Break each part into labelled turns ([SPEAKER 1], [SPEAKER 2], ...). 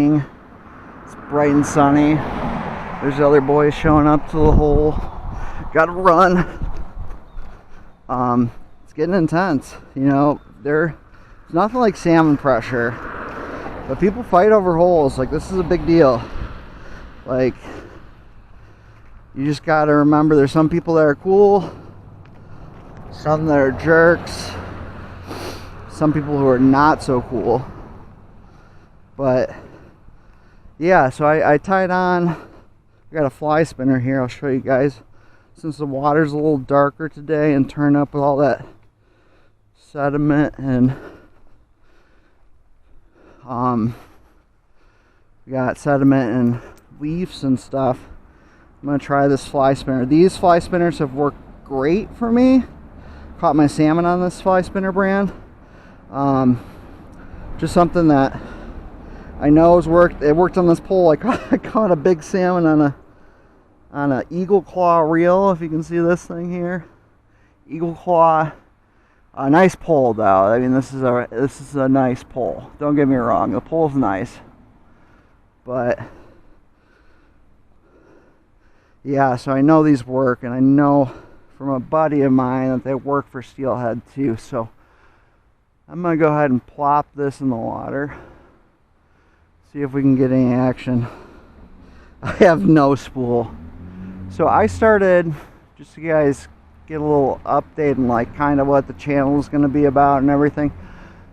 [SPEAKER 1] It's bright and sunny. There's the other boys showing up to the hole. Gotta run. It's getting intense. You know, there's nothing like salmon pressure. But people fight over holes. Like, this is a big deal. Like, you just gotta remember there's some people that are cool, some that are jerks, some people who are not so cool. But yeah, so I tied on. I got a fly spinner here. I'll show you guys. Since the water's a little darker today and turned up with all that sediment and we got sediment and leaves and stuff, I'm gonna try this fly spinner. These fly spinners have worked great for me. Caught my salmon on this fly spinner brand. Just something that I know has worked. It worked on this pole. I caught a big salmon on a eagle claw reel. If you can see this thing here, eagle claw. A nice pole though. I mean, this is a nice pole. Don't get me wrong. The pole's nice, but yeah. So I know these work, and I know from a buddy of mine that they work for Steelhead too. So I'm gonna go ahead and plop this in the water. See if we can get any action. I have no spool. So I started, just so you guys get a little update on like kind of what the channel is going to be about and everything.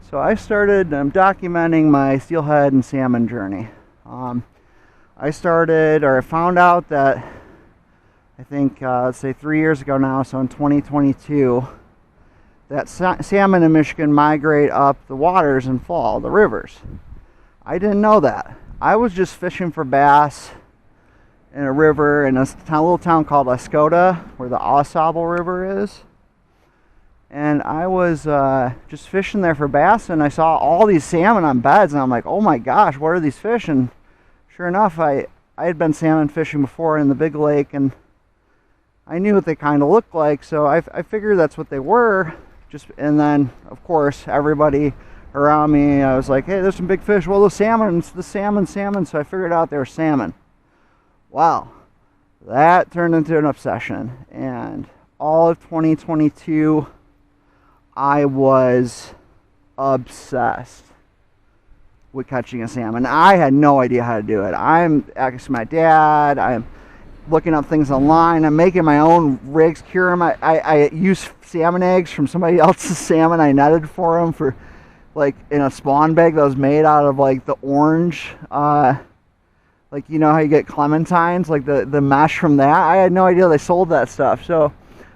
[SPEAKER 1] So I started documenting my steelhead and salmon journey. I found out that I think let's say 3 years ago now, so in 2022, that salmon in Michigan migrate up the waters and fall, the rivers. I didn't know that. I was just fishing for bass in a river in a little town called Escoda, where the Au River is. And I was just fishing there for bass, and I saw all these salmon on beds, and I'm like, oh my gosh, what are these fish? And sure enough, I had been salmon fishing before in the big lake, and I knew what they kind of looked like, so I figured that's what they were. And then, of course, everybody around me, I was like, hey, there's some big fish. Well, the salmon. So I figured out they were salmon. Wow, that turned into an obsession. And all of 2022, I was obsessed with catching a salmon. I had no idea how to do it. I'm asking my dad. I'm looking up things online. I'm making my own rigs, curing my. I use salmon eggs from somebody else's salmon. I netted for them for, like, in a spawn bag that was made out of like the orange, like, you know how you get clementines, like the mesh from that. I had no idea they sold that stuff. So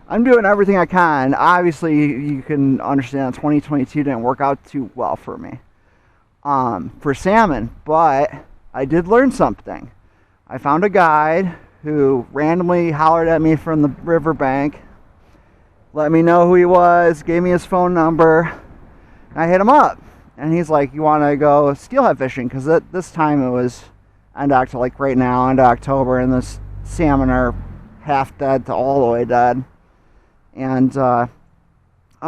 [SPEAKER 1] I'm doing everything I can. Obviously, you can understand 2022 didn't work out too well for me for salmon, but I did learn something. I found a guide who randomly hollered at me from the riverbank, let me know who he was, gave me his phone number. I hit him up, and he's like, you want to go steelhead fishing? Because this time it was end of October, like right now, end of October, and the salmon are half dead to all the way dead. And I'm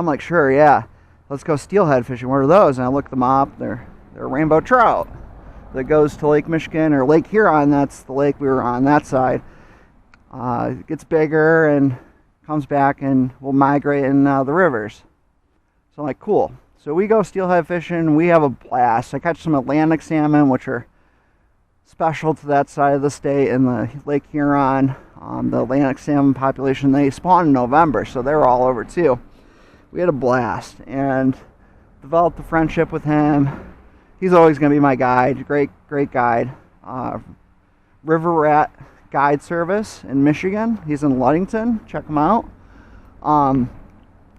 [SPEAKER 1] like, sure, yeah, let's go steelhead fishing. What are those? And I looked them up. They're rainbow trout that goes to Lake Michigan or Lake Huron. That's the lake we were on, that side. It gets bigger and comes back and will migrate in the rivers. So I'm like, cool. So we go steelhead fishing. We have a blast. I catch some Atlantic salmon, which are special to that side of the state, in the Lake Huron. The Atlantic salmon population, they spawn in November, so they're all over too. We had a blast and developed a friendship with him. He's always going to be my guide. Great guide. River Rat Guide Service in Michigan. He's in Ludington. Check him out.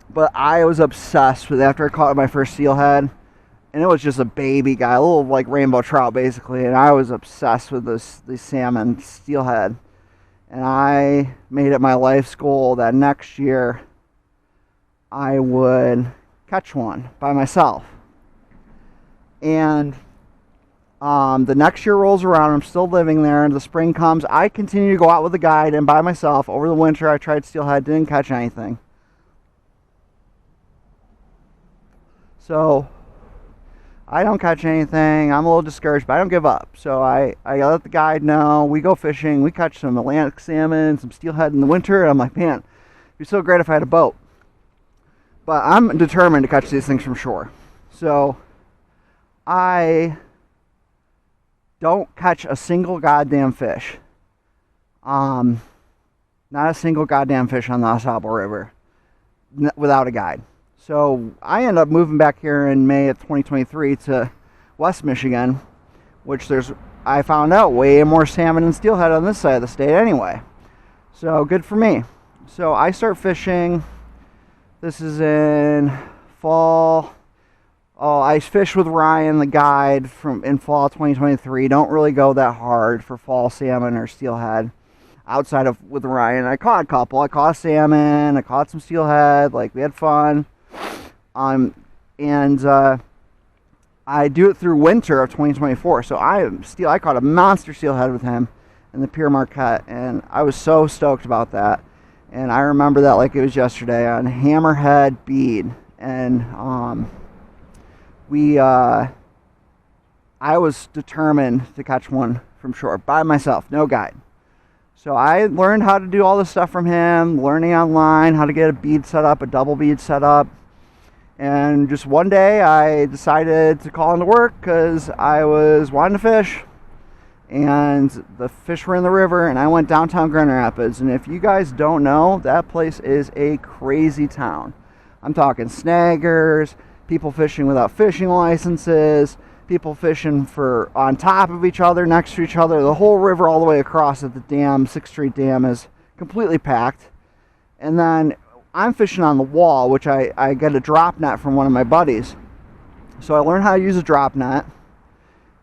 [SPEAKER 1] But I was obsessed with, after I caught my first steelhead, and it was just a baby guy, a little like rainbow trout basically, and I was obsessed with these salmon steelhead. And I made it my life's goal that next year I would catch one by myself. And the next year rolls around, I'm still living there, and the spring comes. I continue to go out with a guide and by myself. Over the winter I tried steelhead, didn't catch anything. So I don't catch anything. I'm a little discouraged, but I don't give up. So I let the guide know. We go fishing. We catch some Atlantic salmon, some steelhead in the winter. And I'm like, man, it'd be so great if I had a boat. But I'm determined to catch these things from shore. So I don't catch a single goddamn fish. Not a single goddamn fish on the Osable River without a guide. So I ended up moving back here in May of 2023 to West Michigan, which I found out way more salmon and steelhead on this side of the state anyway. So good for me. So I start fishing. This is in fall. Oh, I fish with Ryan, the guide, in fall 2023. Don't really go that hard for fall salmon or steelhead outside of with Ryan. I caught a couple. I caught salmon. I caught some steelhead. Like, we had fun. I do it through winter of 2024. So I caught a monster steelhead with him in the Pier Marquette, and I was so stoked about that. And I remember that like it was yesterday on hammerhead bead, and I was determined to catch one from shore by myself, no guide. So I learned how to do all this stuff from him, learning online how to get a bead set up, a double bead set up. And just one day I decided to call into work because I was wanting to fish. And the fish were in the river, and I went downtown Grand Rapids. And if you guys don't know, that place is a crazy town. I'm talking snaggers, people fishing without fishing licenses, people fishing on top of each other, next to each other. The whole river all the way across at the dam, 6th Street Dam, is completely packed. And then I'm fishing on the wall, which I get a drop net from one of my buddies. So I learned how to use a drop net.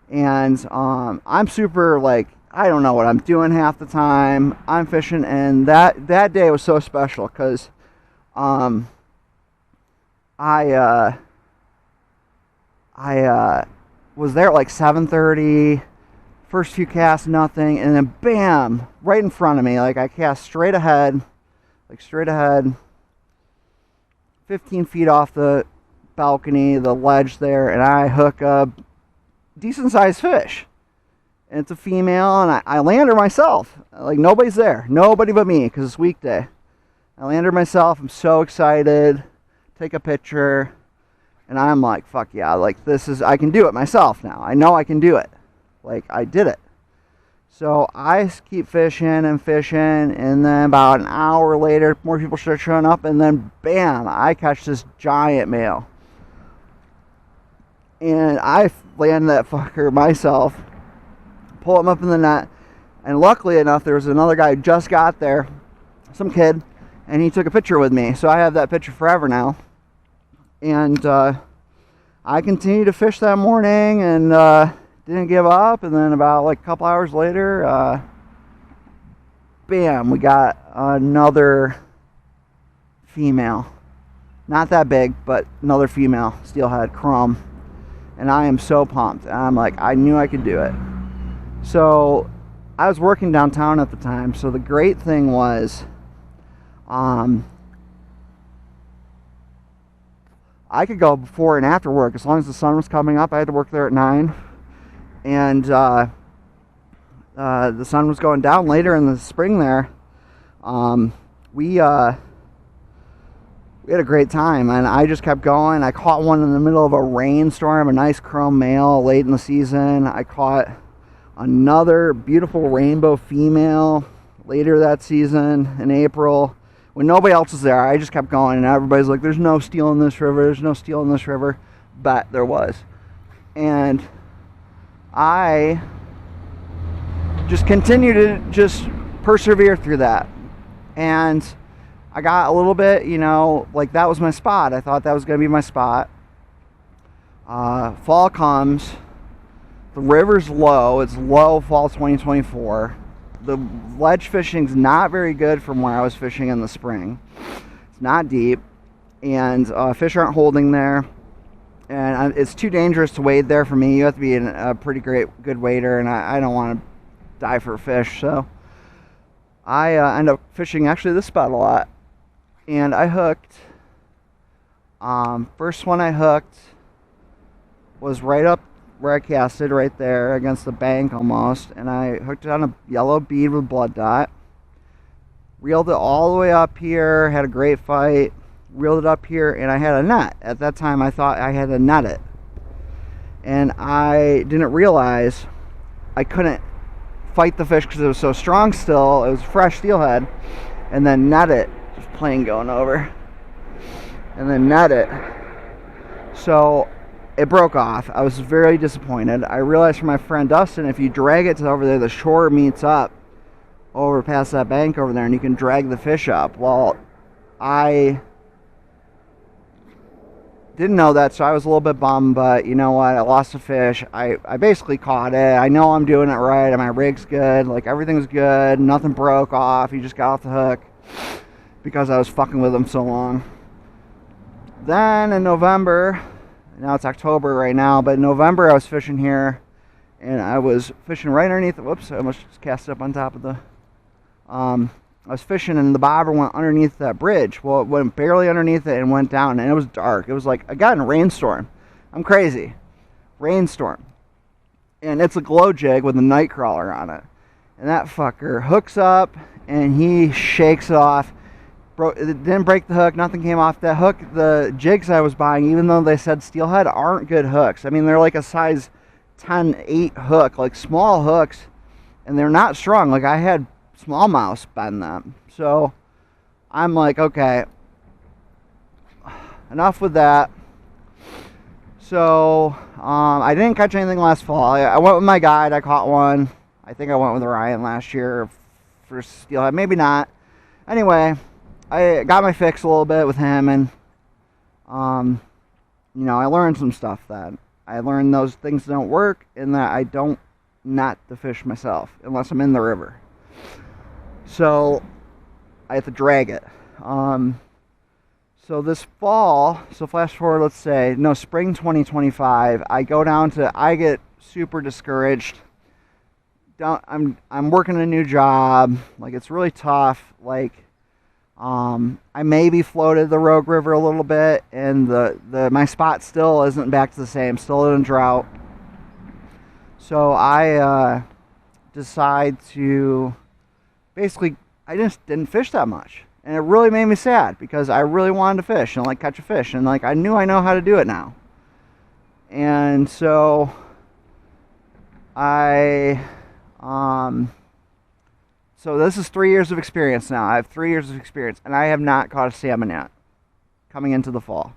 [SPEAKER 1] And I'm super, like, I don't know what I'm doing half the time. I'm fishing, and that day was so special because I was there at like 7:30. First few casts, nothing, and then bam, right in front of me. Like, I cast straight ahead, 15 feet off the balcony, the ledge there, and I hook a decent sized fish. And it's a female, and I land her myself. Like, nobody's there, nobody but me, because it's weekday. I land her myself. I'm so excited. Take a picture, and I'm like, fuck yeah, like, I can do it myself now. I know I can do it. Like, I did it. So I keep fishing, and then about an hour later, more people start showing up, and then bam, I catch this giant male. And I land that fucker myself, pull him up in the net, and luckily enough, there was another guy who just got there, some kid, and he took a picture with me. So I have that picture forever now. And I continued to fish that morning, and didn't give up. And then about like a couple hours later, bam, we got another female. Not that big, but another female steelhead crumb. And I am so pumped. And I'm like, I knew I could do it. So I was working downtown at the time. So the great thing was, I could go before and after work as long as the sun was coming up. I had to work there at 9. And the sun was going down later in the spring there. We had a great time, and I just kept going. I caught one in the middle of a rainstorm, a nice chrome male late in the season. I caught another beautiful rainbow female later that season in April when nobody else was there. I just kept going, and everybody's like, there's no steel in this river, there's no steel in this river. But there was. And I just continued to just persevere through that. And I got a little bit, like, that was my spot. I thought that was going to be my spot. Fall comes. The river's low. It's low fall 2024. The ledge fishing's not very good from where I was fishing in the spring. It's not deep. And fish aren't holding there. And it's too dangerous to wade there for me. You have to be a pretty good wader, and I don't want to die for a fish. So I end up fishing actually this spot a lot. And I hooked, first one I hooked was right up where I casted, right there against the bank almost, and I hooked it on a yellow bead with blood dot. Reeled it all the way up here, had a great fight, reeled it up here, and I had a net. At that time, I thought I had to net it. And I didn't realize I couldn't fight the fish because it was so strong still. It was fresh steelhead. And then net it. Just plane going over. And then net it. So it broke off. I was very disappointed. I realized from my friend Dustin, if you drag it to over there, the shore meets up over past that bank over there, and you can drag the fish up. Well, I didn't know that, so I was a little bit bummed, but you know what? I lost a fish. I basically caught it. I know I'm doing it right, and my rig's good. Like, everything's good. Nothing broke off. He just got off the hook because I was fucking with him so long. Then in November, now it's October right now, but in November I was fishing here, and I was fishing right underneath. Whoops, I almost just cast it up on top of the I was fishing, and the bobber went underneath that bridge. Well, it went barely underneath it and went down, and it was dark. It was like, I got in a rainstorm. I'm crazy. Rainstorm. And it's a glow jig with a night crawler on it. And that fucker hooks up, and he shakes it off. It didn't break the hook. Nothing came off that hook. The jigs I was buying, even though they said steelhead, aren't good hooks. I mean, they're like a size 10-8 hook, like small hooks, and they're not strong. Like, I had smallmouth bend them. So I'm like, okay, enough with that. So I didn't catch anything last fall. I went with my guide. I caught one. I think I went with Ryan last year for steelhead, maybe not. Anyway, I got my fix a little bit with him, and you know, I learned some stuff. That I learned those things don't work, and that I don't net the fish myself unless I'm in the river. So I have to drag it. So this fall, so flash forward, let's say, no, spring 2025, I get super discouraged. I'm working a new job. Like, it's really tough. Like, I maybe floated the Rogue River a little bit, and my spot still isn't back to the same, still in a drought. So I decide to basically, I just didn't fish that much, and it really made me sad because I really wanted to fish and like catch a fish, and like I knew I know how to do it now. And so so this is 3 years of experience now. I have 3 years of experience, and I have not caught a salmon yet coming into the fall.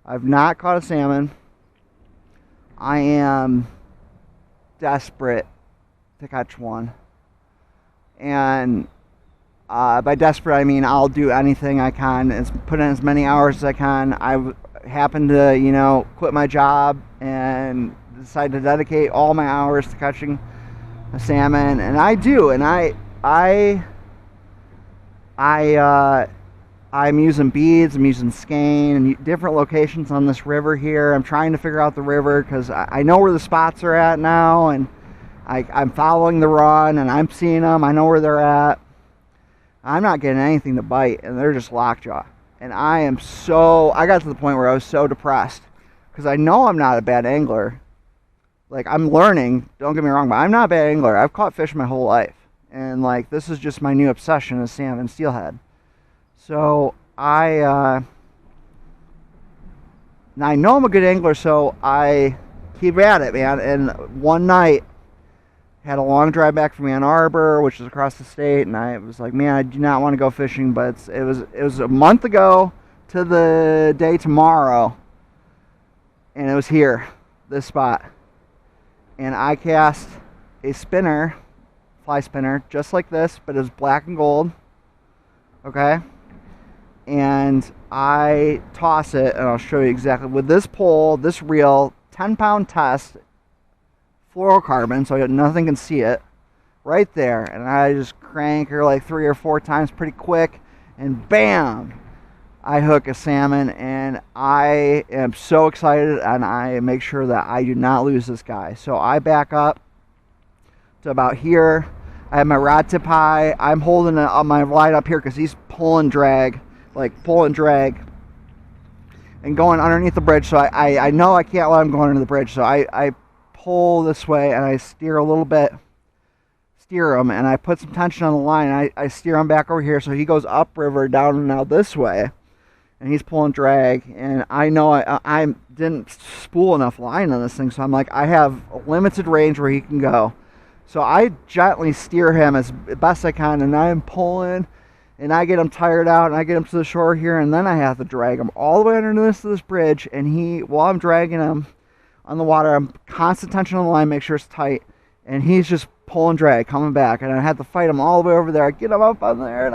[SPEAKER 1] I've not caught a salmon. I am desperate to catch one. And by desperate, I mean I'll do anything I can, put in as many hours as I can. I happen to, you know, quit my job and decide to dedicate all my hours to catching a salmon, and I do. And I'm using beads, I'm using skein, and different locations on this river here. I'm trying to figure out the river because I know where the spots are at now, and I'm following the run, and I'm seeing them. I know where they're at. I'm not getting anything to bite, and they're just lockjaw. And I got to the point where I was so depressed because I know I'm not a bad angler. Like, I'm learning, don't get me wrong, but I'm not a bad angler. I've caught fish my whole life. And like, this is just my new obsession is salmon, steelhead. So I know I'm a good angler, so I keep at it, man. And one night, had a long drive back from Ann Arbor, which is across the state, and I was like, man, I do not want to go fishing, but it was a month ago to the day tomorrow, and it was here, this spot. And I cast a spinner, fly spinner, just like this, but it was black and gold, okay? And I toss it, and I'll show you exactly, with this pole, this reel, 10-pound test, fluorocarbon, so nothing can see it, right there. And I just crank her like 3 or 4 times pretty quick, and bam, I hook a salmon. And I am so excited, and I make sure that I do not lose this guy. So I back up to about here. I have my rod tip high. I'm holding my rod up here because he's pull and drag, like pull and drag. and going underneath the bridge. So I know I can't let him go under the bridge. So I pull this way and I steer a little bit, steer him, and I put some tension on the line. I steer him back over here so he goes upriver down now this way, and he's pulling drag. And I know I didn't spool enough line on this thing, so I'm like, I have a limited range where he can go. So I gently steer him as best I can, and I'm pulling, and I get him tired out, and I get him to the shore here, and then I have to drag him all the way underneath this bridge. And while I'm dragging him on the water, I'm constant tension on the line, make sure it's tight, and he's just pulling drag, coming back, and I had to fight him all the way over there. I get him up on there, and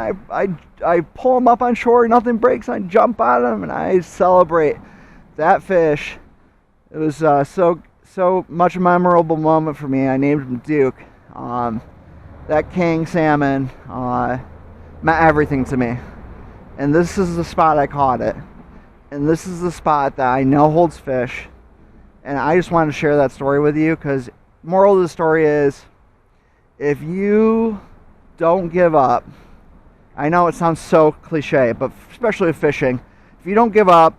[SPEAKER 1] I pull him up on shore, nothing breaks, and I jump on him, and I celebrate that fish. It was so much a memorable moment for me. I named him Duke. That king salmon meant everything to me. And this is the spot I caught it. And this is the spot that I know holds fish. And I just wanted to share that story with you, because moral of the story is, if you don't give up, I know it sounds so cliche, but especially with fishing, if you don't give up,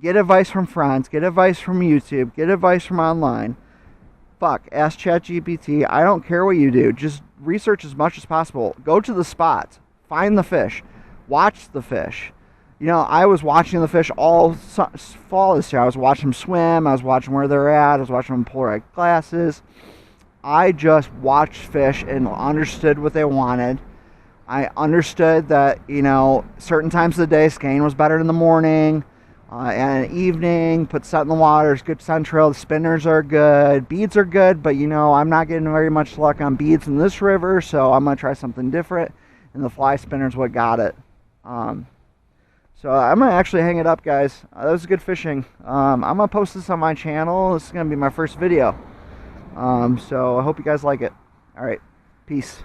[SPEAKER 1] get advice from friends, get advice from YouTube, get advice from online. Fuck, ask ChatGPT. I don't care what you do. Just research as much as possible. Go to the spots. Find the fish. Watch the fish. You know, I was watching the fish all fall this year. I was watching them swim. I was watching where they're at. I was watching them pull right glasses. I just watched fish and understood what they wanted. I understood that, you know, certain times of the day, skein was better in the morning. And in the evening, put set in the water, it's good central. The spinners are good. Beads are good, but you know, I'm not getting very much luck on beads in this river, so I'm going to try something different. And the fly spinner's what got it. So I'm going to actually hang it up, guys. That was good fishing. I'm going to post this on my channel. This is going to be my first video. So I hope you guys like it. All right. Peace.